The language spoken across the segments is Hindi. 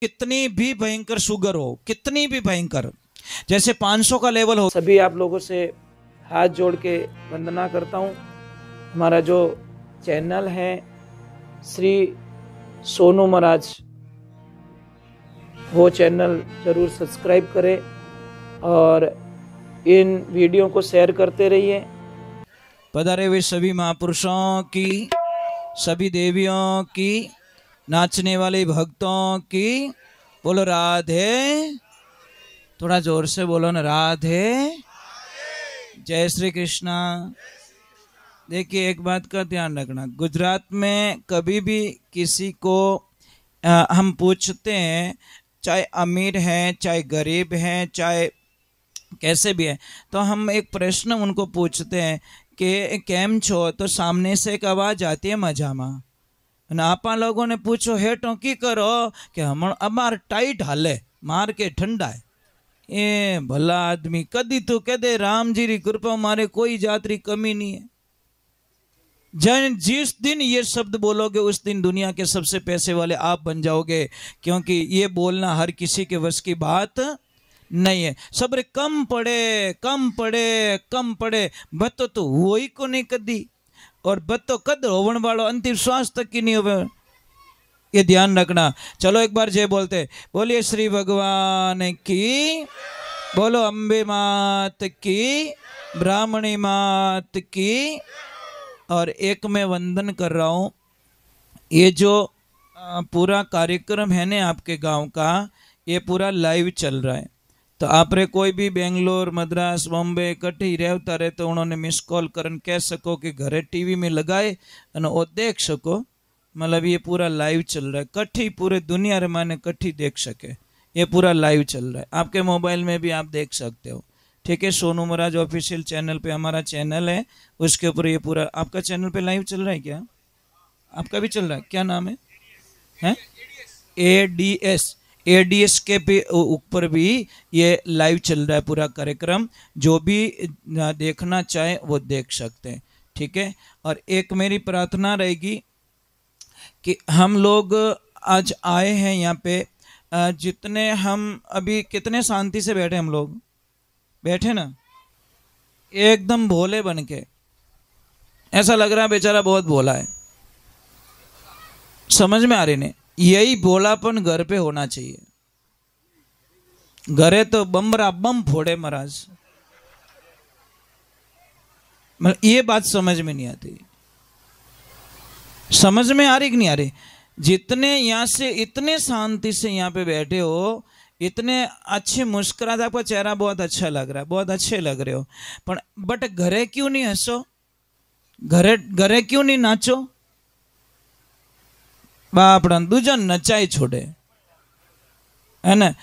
कितनी भी भयंकर शुगर हो, कितनी भी भयंकर, जैसे 500 का लेवल हो, सभी आप लोगों से हाथ जोड़ के वंदना करता हूँ। हमारा जो चैनल है श्री सोनू महाराज, वो चैनल जरूर सब्सक्राइब करें और इन वीडियो को शेयर करते रहिए। पधारे हुए सभी महापुरुषों की, सभी देवियों की, नाचने वाले भक्तों की, बोलो राधे। थोड़ा जोर से बोलो ना, राधे। जय श्री कृष्णा। देखिए, एक बात का ध्यान रखना, गुजरात में कभी भी किसी को हम पूछते हैं, चाहे अमीर है चाहे गरीब है चाहे कैसे भी है, तो हम एक प्रश्न उनको पूछते हैं कि केम छो, तो सामने से एक आवाज आती है मजामा। आपा लोगों ने पूछो हेठों की करो कि हम अमार टाइट हाले, मार के ठंडा है। ए भला आदमी, कदी तो कह दे राम जी री कृपा मारे कोई जात री कमी नहीं है। जिस दिन ये शब्द बोलोगे उस दिन दुनिया के सबसे पैसे वाले आप बन जाओगे, क्योंकि ये बोलना हर किसी के वश की बात नहीं है। सब्र कम पड़े कम पड़े कम पड़े, बतो तो वो ही को नहीं कदी, और बतो कद होवन वालो अंतिम श्वास तक की नहीं होवे, ये ध्यान रखना। चलो एक बार जय बोलते, बोलिए श्री भगवान की, बोलो अम्बे मात की, ब्राह्मणी मात की। और एक मैं वंदन कर रहा हूँ, ये जो पूरा कार्यक्रम है ना आपके गांव का, ये पूरा लाइव चल रहा है। तो आप रे कोई भी बेंगलोर मद्रास बॉम्बे कटी रहता रहे तो उन्होंने मिस कॉल करन कह सको कि घरे टीवी में लगाए और वो देख सको। मतलब ये पूरा लाइव चल रहा है, कट्ठी पूरे दुनिया रे माने कट्ठी देख सके, ये पूरा लाइव चल रहा है। आपके मोबाइल में भी आप देख सकते हो, ठीक है। सोनू महाराज ऑफिशियल चैनल पे हमारा चैनल है, उसके ऊपर ये पूरा आपका चैनल पे लाइव चल रहा है। क्या आपका भी चल रहा है? क्या नाम है? एडीएस। एडीएस के पे ऊपर भी ये लाइव चल रहा है पूरा कार्यक्रम, जो भी देखना चाहे वो देख सकते हैं, ठीक है। और एक मेरी प्रार्थना रहेगी कि हम लोग आज आए हैं यहाँ पे, जितने हम अभी कितने शांति से बैठे, हम लोग बैठे ना एकदम भोले बन के, ऐसा लग रहा है बेचारा बहुत भोला है। समझ में आ रही नहीं? यही भोलापन घर पे होना चाहिए। घरे तो बम्बरा बम फोड़े महाराज, ये बात समझ में नहीं आती। समझ में आ रही कि नहीं आ रही? जितने यहाँ से इतने शांति से यहाँ पे बैठे हो, इतने अच्छे मुस्कुराते, आपका चेहरा बहुत अच्छा लग रहा है, बहुत अच्छे लग रहे हो, पर बट घरे क्यों नहीं हंसो? घरे क्यों नहीं नाचो? बापड़ा दूजा नचाई छोड़े, है ना?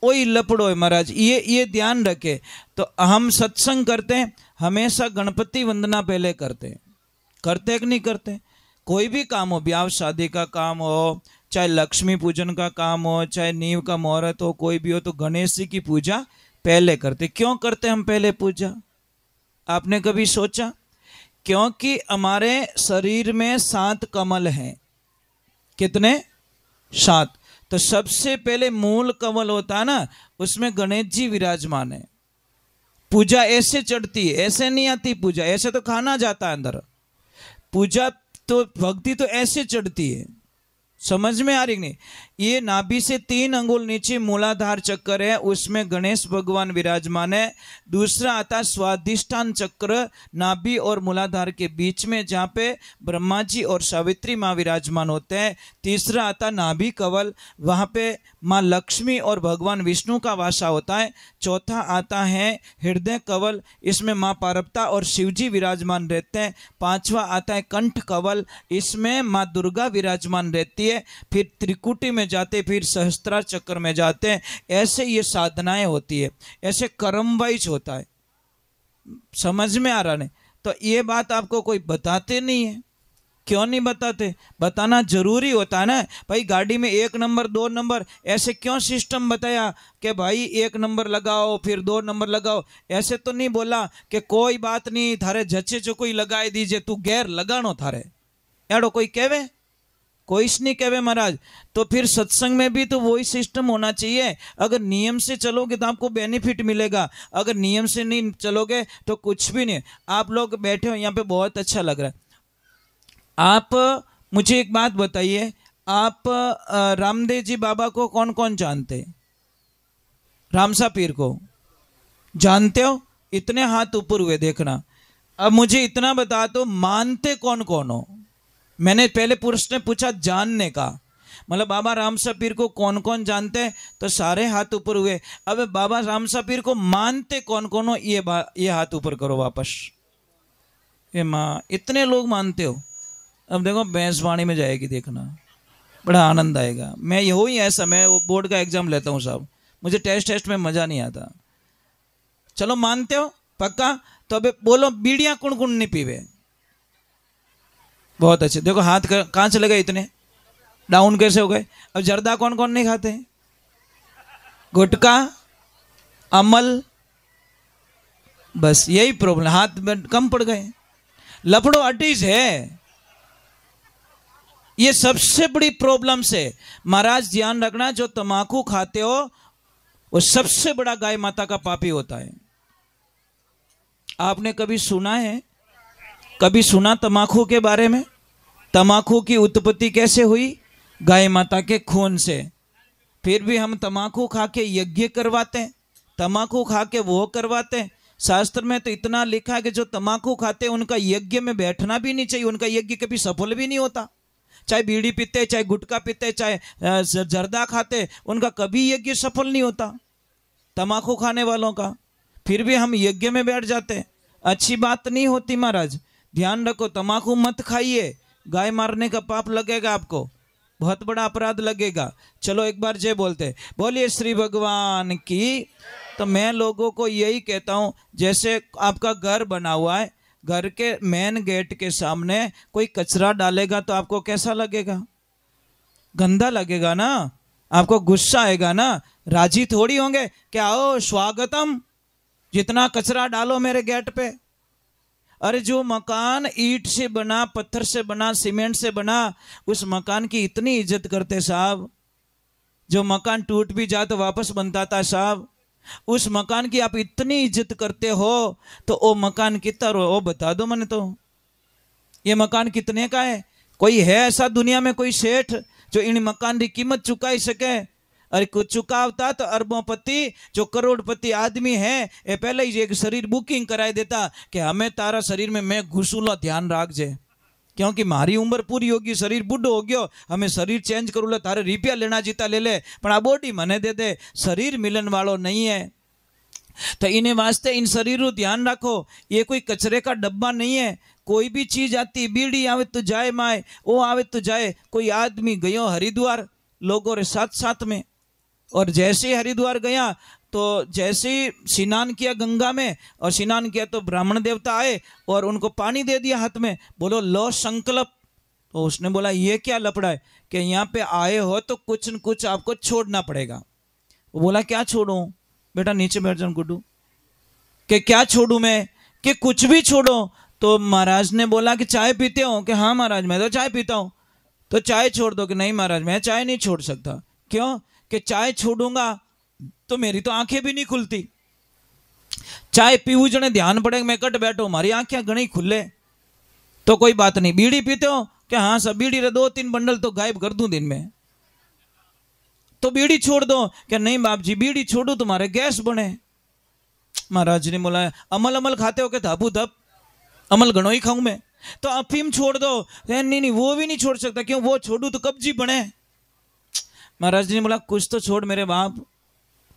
वही लपड़ो है महाराज, ये ध्यान रखे। तो हम सत्संग करते हैं, हमेशा गणपति वंदना पहले करते हैं, करते कि नहीं करते? कोई भी काम हो, ब्याह शादी का काम हो, चाहे लक्ष्मी पूजन का काम हो, चाहे नींव का मुहूर्त हो, कोई भी हो, तो गणेश जी की पूजा पहले करते। क्यों करते हम पहले पूजा? आपने कभी सोचा? क्योंकि हमारे शरीर में 7 कमल हैं। कितने? 7। तो सबसे पहले मूल कमल होता है ना, उसमें गणेश जी विराजमान है। पूजा ऐसे चढ़ती है, ऐसे नहीं आती पूजा, ऐसे तो खाना जाता है अंदर। पूजा तो भक्ति तो ऐसे चढ़ती है। समझ में आ रही नहीं? ये नाभि से 3 अंगुल नीचे मूलाधार चक्र है, उसमें गणेश भगवान विराजमान है। दूसरा आता स्वादिष्ठान चक्र, नाभि और मूलाधार के बीच में, जहाँ पे ब्रह्मा जी और सावित्री माँ विराजमान होते हैं। तीसरा आता नाभि कवल, वहाँ पे माँ लक्ष्मी और भगवान विष्णु का वासा होता है। चौथा आता है हृदय कवल, इसमें माँ पार्वती और शिवजी विराजमान रहते हैं। 5वां आता है कंठ कवल, इसमें माँ दुर्गा विराजमान रहती है। फिर त्रिकुटी में जाते, फिर सहस्त्रार चक्र में जाते हैं। ऐसे ये साधनाएं होती है, ऐसे कर्म वाइज होता है। समझ में आ रहा नहीं? तो ये बात आपको कोई बताते नहीं है। क्यों नहीं बताते? बताना जरूरी होता है ना भाई। गाड़ी में 1 नंबर 2 नंबर ऐसे क्यों सिस्टम बताया कि भाई 1 नंबर लगाओ फिर 2 नंबर लगाओ? ऐसे तो नहीं बोला कि कोई बात नहीं थारे जचे जो कोई लगाए दीजिए, तू गैर लगानो थारे, एड़ो कोई कहवे? कोई नहीं कहे महाराज। तो फिर सत्संग में भी तो वही सिस्टम होना चाहिए। अगर नियम से चलोगे तो आपको बेनिफिट मिलेगा, अगर नियम से नहीं चलोगे तो कुछ भी नहीं। आप लोग बैठे हो यहाँ पे, बहुत अच्छा लग रहा है। आप मुझे एक बात बताइए, आप रामदेव जी बाबा को कौन कौन जानते? रामसा पीर को जानते हो? इतने हाथ ऊपर हुए, देखना। अब मुझे इतना बता दो, मानते कौन कौन हो? मैंने पहले प्रश्न पूछा जानने का, मतलब बाबा रामसा पीर को कौन कौन जानते हैं, तो सारे हाथ ऊपर हुए। अब बाबा रामसा पीर को मानते कौन कौन हो, ये हाथ ऊपर करो वापस। ये माँ, इतने लोग मानते हो। अब देखो भैंसवाणी में जाएगी, देखना बड़ा आनंद आएगा। मैं ये ही ऐसा, मैं वो बोर्ड का एग्जाम लेता हूँ साहब, मुझे टेस्ट में मजा नहीं आता। चलो मानते हो पक्का? तो अबे बोलो, बीड़ियां कौन कौन नहीं पीवे? बहुत अच्छे, देखो हाथ कहाँ चले गए, इतने डाउन कैसे हो गए? अब जर्दा कौन कौन नहीं खाते? गुटखा, अमल, बस यही प्रॉब्लम, हाथ में कम पड़ गए। लफड़ो अटीज है, ये सबसे बड़ी प्रॉब्लम से। महाराज ध्यान रखना, जो तमाकू खाते हो वो सबसे बड़ा गाय माता का पापी होता है। आपने कभी सुना है, कभी सुना तमाकू के बारे में? तमाकू की उत्पत्ति कैसे हुई? गाय माता के खून से। फिर भी हम तमाकू खा के यज्ञ करवाते हैं, तमाकू खा के वो करवाते हैं। शास्त्र में तो इतना लिखा है कि जो तमाकू खाते हैं उनका यज्ञ में बैठना भी नहीं चाहिए, उनका यज्ञ कभी सफल भी नहीं होता। चाहे बीड़ी पीते, चाहे गुटखा पीते, चाहे जर्दा खाते, उनका कभी यज्ञ सफल नहीं होता तमाकू खाने वालों का। फिर भी हम यज्ञ में बैठ जाते हैं, अच्छी बात नहीं होती महाराज। ध्यान रखो, तमाकू मत खाइए, गाय मारने का पाप लगेगा आपको, बहुत बड़ा अपराध लगेगा। चलो एक बार जय बोलते, बोलिए श्री भगवान की। तो मैं लोगों को यही कहता हूँ, जैसे आपका घर बना हुआ है, घर के मेन गेट के सामने कोई कचरा डालेगा तो आपको कैसा लगेगा? गंदा लगेगा ना, आपको गुस्सा आएगा ना, राजी थोड़ी होंगे क्या आओ स्वागतम, जितना कचरा डालो मेरे गेट पे। अरे जो मकान ईंट से बना, पत्थर से बना, सीमेंट से बना, उस मकान की इतनी इज्जत करते साहब। जो मकान टूट भी जाए तो वापस बनता था साहब, उस मकान की आप इतनी इज्जत करते हो, तो वो मकान कितना रो, वो बता दो मैंने। तो ये मकान कितने का है? कोई है ऐसा दुनिया में कोई सेठ जो इन मकान की कीमत चुका ही सके? अरे कुछ चुकावता तो अरबोंपति, जो करोड़पति आदमी है, ये पहले ही एक शरीर बुकिंग कराई देता कि हमें तारा शरीर में मैं घुसूला, ध्यान राख जे, क्योंकि मारी उम्र पूरी होगी, शरीर बुढ़ो हो गयो, हमें शरीर चेंज करूला, तारे रुपया लेना जीता ले ले, पर आ बॉडी मने दे दे, शरीर मिलन वालों नहीं है। तो इन्हें वास्ते इन शरीरों ध्यान रखो, ये कोई कचरे का डब्बा नहीं है। कोई भी चीज आती, बीड़ी आवे तो जाए माए, वो आवे तो जाए। कोई आदमी गयो हरिद्वार लोगों रे साथ साथ में, और जैसे ही हरिद्वार गया तो जैसे ही स्नान किया गंगा में, और स्नान किया तो ब्राह्मण देवता आए और उनको पानी दे दिया हाथ में, बोलो लो संकल्प। तो उसने बोला ये क्या लफड़ा है कि यहाँ पे आए हो तो कुछ न कुछ आपको छोड़ना पड़ेगा। वो बोला क्या छोड़ूं? बेटा नीचे बैठ जाओ गुड्डू, कि क्या छोड़ूं मैं, कि कुछ भी छोड़ो। तो महाराज ने बोला कि चाय पीते हो? कि हाँ महाराज मैं तो चाय पीता हूँ। तो चाय छोड़ दो? कि नहीं महाराज मैं चाय नहीं छोड़ सकता। क्यों? कि चाय छोड़ूंगा तो मेरी तो आंखें भी नहीं खुलती, चाय पीऊ जने ध्यान पड़े मैं कट बैठो, हमारी आंखें घनी खुले। तो कोई बात नहीं। बीड़ी पीते हो? कि हाँ सब, बीड़ी रे 2-3 बंडल तो गायब कर दूं दिन में, तो बीड़ी छोड़ दो। क्या नहीं बाप जी बीड़ी छोड़ू तुम्हारे गैस बने। महाराज ने बोला अमल अमल खाते हो? के धापू धप अमल घणो ही खाऊं मैं। तो अफीम छोड़ दो? नहीं नहीं वो भी नहीं छोड़ सकता, क्यों? वो छोड़ू तो कब्जी बने। महाराज ने बोला कुछ तो छोड़ मेरे बाप,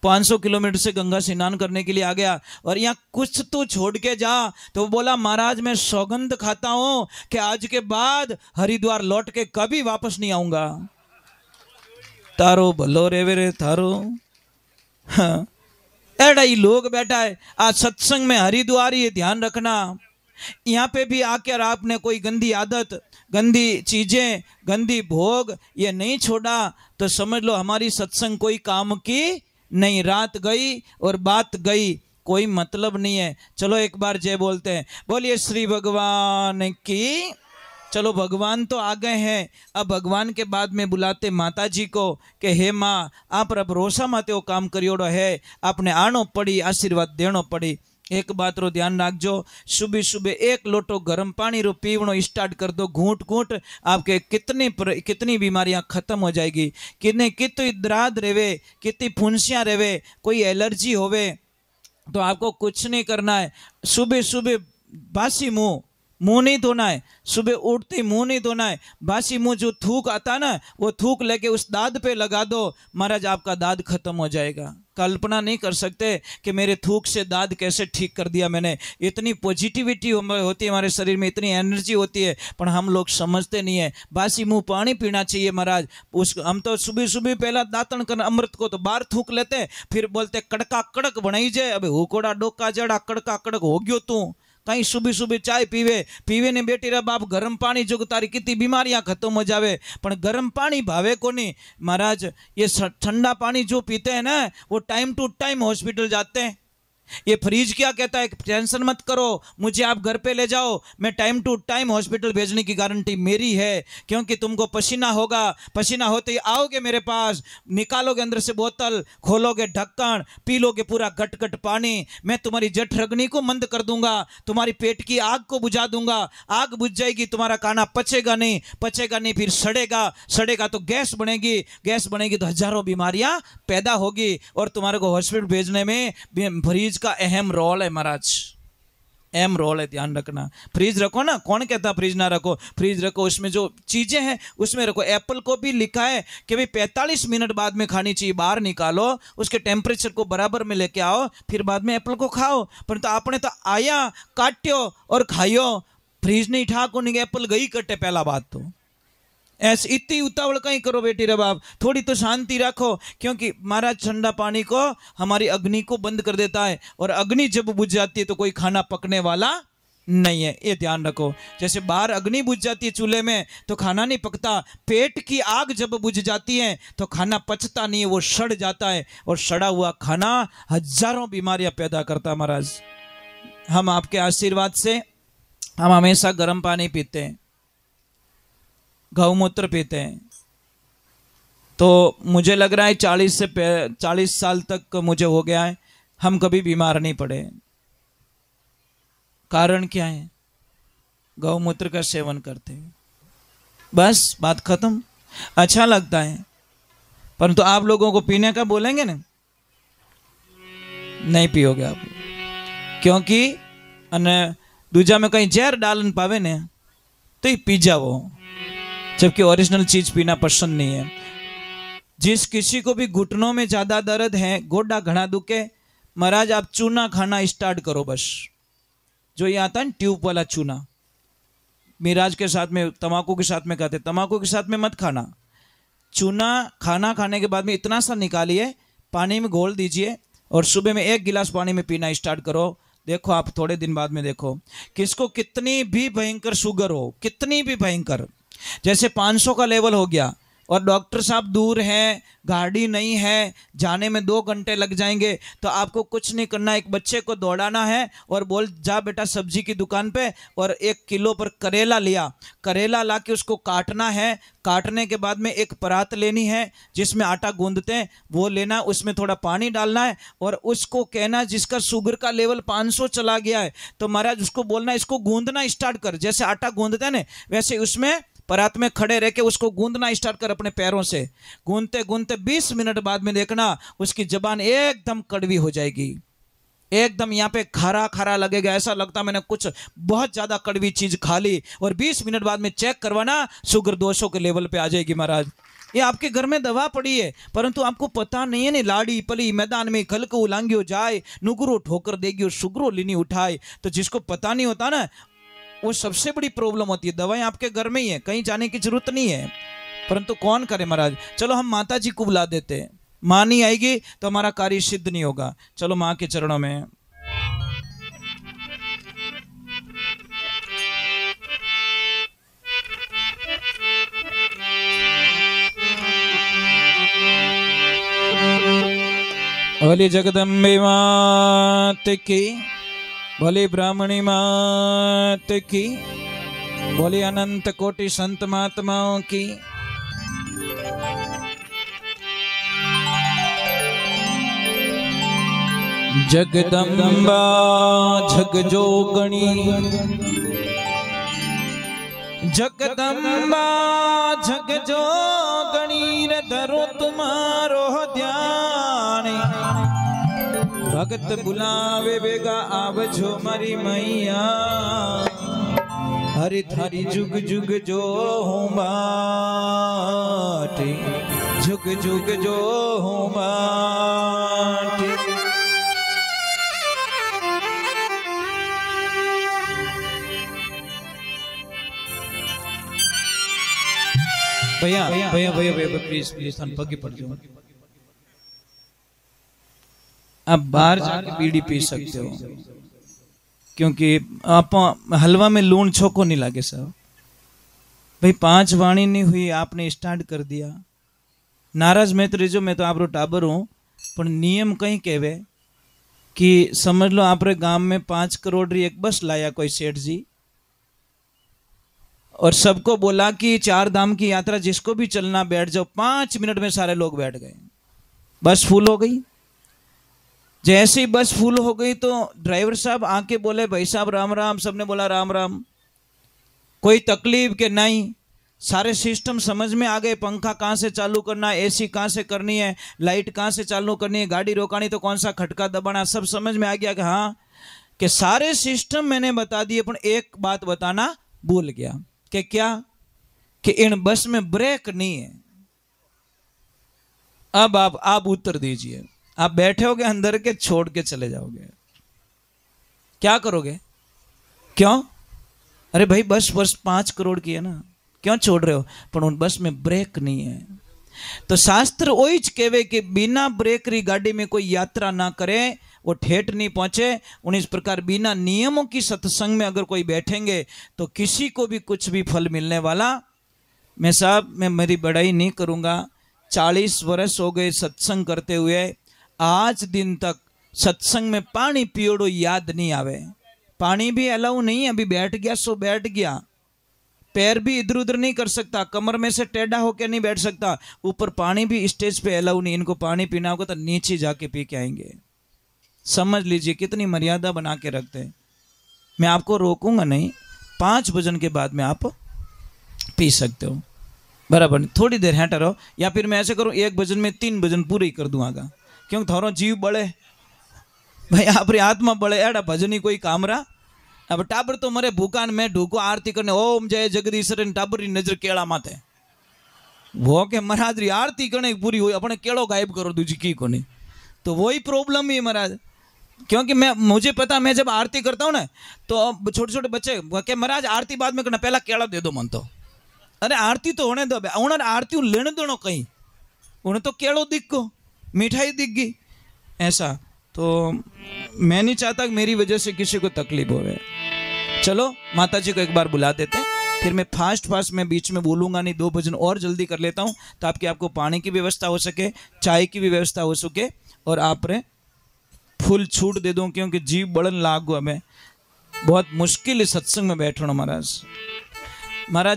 500 किलोमीटर से गंगा स्नान करने के लिए आ गया और यहाँ कुछ तो छोड़ के जा। तो बोला महाराज मैं सौगंध खाता हूं कि आज के बाद हरिद्वार लौट के कभी वापस नहीं आऊंगा। तारो भलो रेवे रे थारो। हाँ। एड़ा ही लोग बैठा है आज सत्संग में हरिद्वार, ये ध्यान रखना। यहाँ पे भी आकर आपने कोई गंदी आदत, गंदी चीजें, गंदी भोग ये नहीं छोड़ा तो समझ लो हमारी सत्संग कोई काम की नहीं। रात गई और बात गई, कोई मतलब नहीं है। चलो एक बार जय बोलते हैं, बोलिए श्री भगवान की। चलो भगवान तो आ गए हैं, अब भगवान के बाद में बुलाते माता जी को कि हे माँ आप भरोसा माते वो काम करियोड़ो है, आपने आनो पड़ी, आशीर्वाद देनो पड़ी। एक बात रो ध्यान रखजो, सुबह सुबह एक लोटो गर्म पानी रो पीवनो स्टार्ट कर दो, घूंट घूंट, आपके कितनी बीमारियां खत्म हो जाएगी। कितनी दराद रेवे, कितनी फुंसियां रेवे, कोई एलर्जी होवे तो आपको कुछ नहीं करना है। सुबह सुबह बासी मुंह नहीं धोना है, सुबह उठते मुंह नहीं धोना है। बासी मुंह जो थूक आता ना, वो थूक लेके उस दाद पे लगा दो, महाराज आपका दाद खत्म हो जाएगा। कल्पना नहीं कर सकते कि मेरे थूक से दाद कैसे ठीक कर दिया मैंने। इतनी पॉजिटिविटी होती है हमारे शरीर में, इतनी एनर्जी होती है, पर हम लोग समझते नहीं है। बासी मुंह पानी पीना चाहिए महाराज। हम तो सुबह सुबह पहला दातन कर अमृत को तो बाहर थूक लेते, फिर बोलते कड़का कड़क बनाई जाए। अबे हुकोड़ा डोका जड़ा कड़का कड़क हो गयो तू, कहीं सुबह सुबह चाय पीवे ने बेटी रे बाप गर्म पानी जो तारी कितनी बीमारियां खत्म हो जावे, पर गर्म पानी भावे को नहीं महाराज। ये ठंडा पानी जो पीते हैं ना, वो टाइम टू टाइम हॉस्पिटल जाते हैं। ये फ्रिज क्या कहता है, टेंशन मत करो, मुझे आप घर पे ले जाओ, मैं टाइम टू टाइम हॉस्पिटल भेजने की गारंटी मेरी है। क्योंकि तुमको पसीना होगा, पसीना होते ही आओगे मेरे पास, निकालोगे अंदर से बोतल, खोलोगे ढक्कन, पी लोगे पूरा गट गट पानी। मैं तुम्हारी जठरग्नि को मंद कर दूंगा, तुम्हारी पेट की आग को बुझा दूंगा। आग बुझ जाएगी, तुम्हारा खाना पचेगा नहीं, फिर सड़ेगा तो गैस बनेगी तो हजारों बीमारियां पैदा होगी। और तुम्हारे को हॉस्पिटल भेजने में फ्रिज का अहम रोल है महाराज, अहम रोल है, ध्यान रखना। फ्रिज रखो ना, कौन कहता फ्रिज ना रखो, फ्रिज रखो, उसमें जो चीजें हैं उसमें रखो। एप्पल को भी लिखा है कि भाई 45 मिनट बाद में खानी चाहिए, बाहर निकालो, उसके टेम्परेचर को बराबर में लेके आओ, फिर बाद में एप्पल को खाओ। परंतु आपने तो आया, काट्यो और खाइयो, फ्रिज नहीं ठाको नहीं, एप्पल गई कटे। पहला बात तो ऐसे इतनी उतावल कहीं करो बेटी रे बाप, थोड़ी तो शांति रखो। क्योंकि महाराज ठंडा पानी को हमारी अग्नि को बंद कर देता है, और अग्नि जब बुझ जाती है तो कोई खाना पकने वाला नहीं है, ये ध्यान रखो। जैसे बाहर अग्नि बुझ जाती है चूल्हे में तो खाना नहीं पकता, पेट की आग जब बुझ जाती है तो खाना पचता नहीं है, वो सड़ जाता है, और सड़ा हुआ खाना हजारों बीमारियां पैदा करता है। महाराज हम आपके आशीर्वाद से हम हमेशा गर्म पानी पीते हैं, गौमूत्र पीते हैं, तो मुझे लग रहा है 40 साल तक मुझे हो गया है, हम कभी बीमार नहीं पड़े। कारण क्या है? गौमूत्र का सेवन करते हैं, बस बात खत्म। अच्छा लगता है, परंतु आप लोगों को पीने का बोलेंगे ना, नहीं पियोगे आप, क्योंकि दूजा में कहीं जहर डालन पावे ने तो ही पी जाओ, जबकि ओरिजिनल चीज पीना पसंद नहीं है। जिस किसी को भी घुटनों में ज्यादा दर्द है, गोडा घना दुखे, महाराज आप चूना खाना स्टार्ट करो। बस जो ये आता है ट्यूब वाला चूना, मिराज के साथ में, तंबाकू के साथ में खाते, तंबाकू के साथ में मत खाना। चूना खाना खाने के बाद में इतना सा निकालिए, पानी में घोल दीजिए, और सुबह में 1 गिलास पानी में पीना स्टार्ट करो। देखो आप थोड़े दिन बाद में देखो, किसको कितनी भी भयंकर शुगर हो, कितनी भी भयंकर, जैसे 500 का लेवल हो गया और डॉक्टर साहब दूर हैं, गाड़ी नहीं है, जाने में 2 घंटे लग जाएंगे, तो आपको कुछ नहीं करना, एक बच्चे को दौड़ाना है और बोल जा बेटा सब्जी की दुकान पे और 1 किलो पर करेला लिया, करेला ला के उसको काटना है, काटने के बाद में एक परात लेनी है जिसमें आटा गूंदते हैं वो लेना, उसमें थोड़ा पानी डालना है, और उसको कहना जिसका शुगर का लेवल 500 चला गया है तो महाराज उसको बोलना इसको गूंदना स्टार्ट कर, जैसे आटा गूंदते हैं ना वैसे उसमें परात में खड़े रह के उसको गूंदना स्टार्ट कर अपने पैरों से। गूंदते गूंदते 20 मिनट बाद में देखना उसकी जबान एकदम कड़वी हो जाएगी, एकदम यहाँ पे खारा खारा लगेगा, ऐसा लगता मैंने कुछ बहुत ज्यादा कड़वी चीज खा ली, और 20 मिनट बाद में चेक करवाना शुगर 200 के लेवल पे आ जाएगी। महाराज ये आपके घर में दवा पड़ी है, परंतु आपको पता नहीं है ना, लाड़ी पली मैदान में खल को उलांगियो जाए, नुगरो ठोकर देगी और शुगरो लीनी उठाए। तो जिसको पता नहीं होता ना, वो सबसे बड़ी प्रॉब्लम होती है। दवाएं आपके घर में ही है, कहीं जाने की जरूरत नहीं है, परंतु कौन करे महाराज। चलो हम माता जी को बुला देते हैं, माँ नहीं आएगी तो हमारा कार्य सिद्ध नहीं होगा। चलो माँ के चरणों में। भोली जगदम्बे मात की, भोली ब्राह्मणी मात की, बोलिए अनंत कोटि संत महात्माओं की। जगदम्बा जगजोगणी, जगदम्बा जगजोगणी रे धरो तुम्हारो ध्यान। भगत बुलावे बेगा आवजो मारी मैया, हरि थारी जुग जुग जो हूँ बाटे, जुग जुग जो हूँ बाटे। भैया भैया भैया भैया प्लीज प्लीज थान पगी पड़ जाओ। आप बाहर जाके बीड़ी पी सकते हो, क्योंकि आप हलवा में लूण छोको नहीं लागे साहब। भाई 5 वाणी नहीं हुई, आपने स्टार्ट कर दिया। नाराज मत रहो, मैं तो आपरो टाबर हूँ, पर नियम कहीं कहवे कि समझ लो आपरे गांव में 5 करोड़ री एक बस लाया कोई सेठ जी, और सबको बोला कि 4 धाम की यात्रा जिसको भी चलना बैठ जाओ। 5 मिनट में सारे लोग बैठ गए, बस फुल हो गई। जैसे ही बस फुल हो गई तो ड्राइवर साहब आके बोले भाई साहब राम राम। सबने बोला राम राम। कोई तकलीफ के नहीं, सारे सिस्टम समझ में आ गए। पंखा कहाँ से चालू करना है, एसी कहाँ से करनी है, लाइट कहाँ से चालू करनी है, गाड़ी रोकानी तो कौन सा खटका दबाना, सब समझ में आ गया कि हाँ कि सारे सिस्टम मैंने बता दिए। पर एक बात बताना भूल गया कि क्या, कि इन बस में ब्रेक नहीं है। अब आप उत्तर दीजिए, आप बैठोगे अंदर के छोड़ के चले जाओगे, क्या करोगे? क्यों? अरे भाई बस 5 करोड़ की है ना, क्यों छोड़ रहे हो? पर उन बस में ब्रेक नहीं है। तो शास्त्र वही कहवे कि बिना ब्रेक री गाड़ी में कोई यात्रा ना करे, वो ठेठ नहीं पहुंचे। उन इस प्रकार बिना नियमों की सत्संग में अगर कोई बैठेंगे तो किसी को भी कुछ भी फल मिलने वाला। मैं मेरी बड़ाई नहीं करूंगा, 40 वर्ष हो गए सत्संग करते हुए, आज दिन तक सत्संग में पानी पियोड़ो याद नहीं आवे। पानी भी अलाउ नहीं है, अभी बैठ गया सो बैठ गया। पैर भी इधर उधर नहीं कर सकता, कमर में से टेढ़ा होकर नहीं बैठ सकता। ऊपर पानी भी स्टेज पे अलाउ नहीं। इनको पानी पीना होगा तो नीचे जाके पी के आएंगे। समझ लीजिए कितनी मर्यादा बना के रखते हैं। मैं आपको रोकूंगा नहीं, 5 भजन के बाद में आप पी सकते हो, बराबर। थोड़ी देर हेठा रहो, या फिर मैं ऐसे करूं 1 भजन में 3 भजन पूरे ही कर दूँ आगा, क्योंकि थोड़ा जीव बढ़े भाई, आप आत्मा बढ़े। एड़ा भजन ही कोई काम रहा। अब टाबर तो मरे भूकान में ढूको आरती करने, ओम जय जगदीश टाबर री नजर केड़ा माथे, वो के महाराज री आरती करने पूरी हुई, अपने केड़ो गायब करो दूजी की को नहीं। तो वही प्रॉब्लम ही महाराज, क्योंकि मुझे पता, मैं जब आरती करता हूँ ना तो छोटे छोटे बच्चे के महाराज आरती बाद में करना, पहला केड़ा दे दो मन तो। अरे आरती तो होने दो, उन्हें आरती लेने दो कहीं, उन्हें तो केड़ो दिख गो, मिठाई दिख गई ऐसा। तो मैं नहीं चाहता कि मेरी वजह से किसी को तकलीफ होवे। चलो माता जी को एक बार बुला देते हैं, फिर मैं फास्ट में बीच में बोलूँगा नहीं, 2 भजन और जल्दी कर लेता हूँ ताकि आपको पानी की व्यवस्था हो सके, चाय की भी व्यवस्था हो सके, और आप रे फुल छूट दे दूँ, क्योंकि जीव बड़न लागो। हमें बहुत मुश्किल है सत्संग में बैठना महाराज।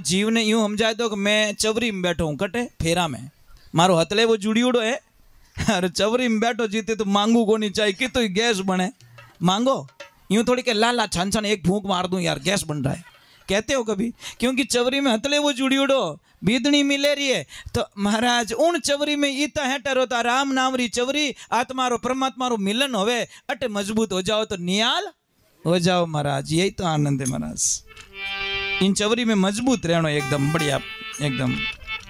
जीव ने यूँ समझाए दो कि मैं चवरी में बैठो हूँ, कटे फेरा में, मारो हथले वो जुड़ियोड़ो है, अरे चवरी में बैठो जीते तो मांगू को नहीं चाहिए कि तो गैस बने, मांगो। यूं थोड़ी के लाला छान छान एक फूंक मार दूं यार गैस बन रहा है, कहते हो कभी? क्योंकि चवरी में हथले वो जुड़ी उड़ो, बीदनी मिले रही है। तो महाराज उन चवरी में इता है टरोता राम नाम री चवरी, आत्मा रो परमात्मा रो मिलन होवे, अटे मजबूत हो जाओ तो नियाल हो जाओ महाराज। यही तो आनंद है महाराज, इन चवरी में मजबूत रहना एकदम बढ़िया एकदम।